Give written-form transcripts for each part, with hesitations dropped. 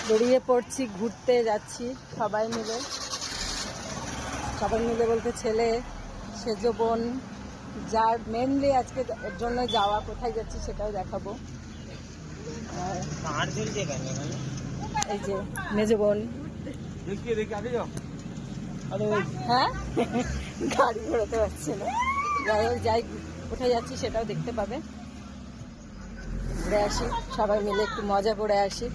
বেরিয়ে পড়ছি, ঘুরতে যাচ্ছি সবাই মিলে বলতে ছেলে, সেজ বোন, যার মেনলি আজকে এর জন্য যাওয়া। কোথায় যাচ্ছি সেটাও দেখাবো। এই যে মেজ বোন, হ্যাঁ গাড়ি ঘোরাতে পারছে না। যাই হোক, যাই কোথায় যাচ্ছি সেটাও দেখতে পাবে। ঘুরে আসি সবাই মিলে, একটু মজা করে আসি।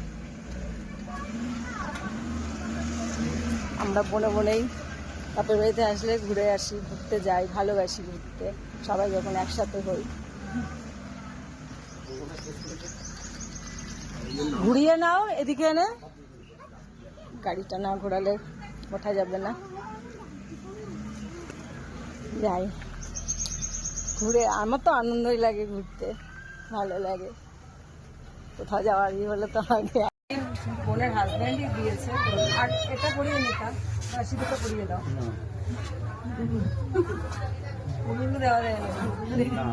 আমরা বনেই বাপের বাড়িতে আসলে ঘুরে আসি, ঘুরতে যাই, ভালোবাসি ঘুরতে, সবাই যখন একসাথে হই। ঘুরিয়ে নাও এদিকে এনে, গাড়িটা না ঘোরালে ওঠা যাবে না। যাই ঘুরে, আমার তো আনন্দই লাগে, ঘুরতে ভালো লাগে। কোথাও যাওয়ার হলে তো আগে বোনের হাজব্যান্ডই দিয়েছে। আর এটা পরিয়ে নিতাম, সিঁদুরটা পরিয়ে দাও। দেওয়া যায় না,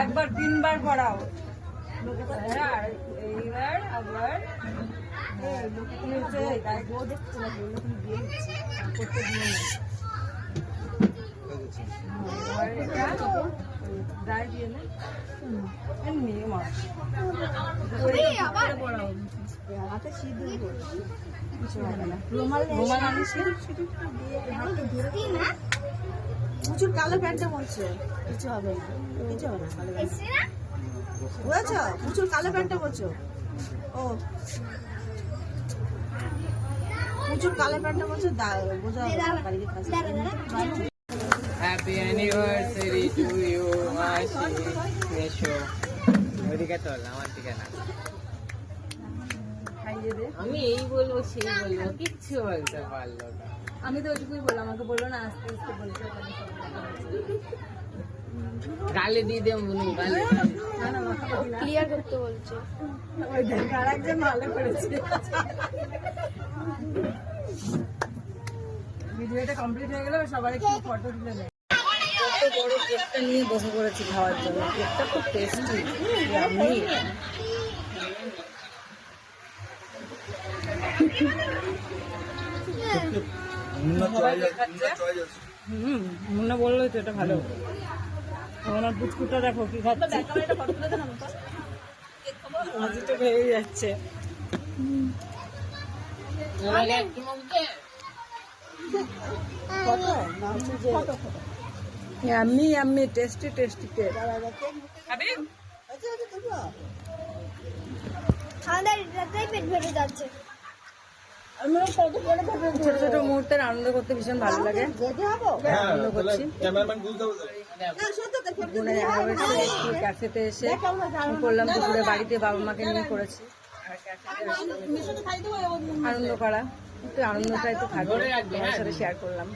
একবার 3 বার পড়াও। এইবার আবার প্রচুর কালো প্যান্টটা বলছে, কিছু হবে না, কিছু হবে না, বুঝেছ? প্রচুর কালো প্যান্টটা বলছো, ও প্রচুর কালো প্যান্টটা বলছো, বোঝা বাড়িতে কাছে। হ্যাপি অ্যানিভার্সারি টু ইউ মাসি। এসো ওইদিকে চল, আমার দিকে না। আমি এই বলবো সেই বলবো, কিচ্ছু বলতে পারলো না। আমি তো ওইটুকুই বললাম, আমাকে বললো না আস্তে আস্তে বলতে। গালে দিয়ে দে মনু, গালে ক্লিয়ার করতে বলছে। ওই দেখ আরেকজন ভালো করেছে। ভিডিওটা কমপ্লিট হয়ে গেল, সবার একটু ফটো তুলে দেয়। কত বড় কেকটা নিয়ে বসে পড়েছি খাওয়ার জন্য। কেকটা খুব টেস্টি, আমি মুন্না বললো তো এটা ভালো। আমার পুচকুটা দেখো কি খাচ্ছে, হাজিটা ভেঙে যাচ্ছে। আমি টেস্টি টেস্টি কেক। পেট ভরে যাচ্ছে। ছোট ছোট মুহূর্তের আনন্দ করতে ভীষণ ভালো লাগে। আনন্দ করছি। বোনের অ্যানিভার্সারি ক্যাফেতে এসে করলাম, দুপুরে বাড়িতে বাবা মাকে নিয়ে করেছি। আনন্দ করা, একটু আনন্দটাই তো থাকবে, তোমার সাথে শেয়ার করলাম।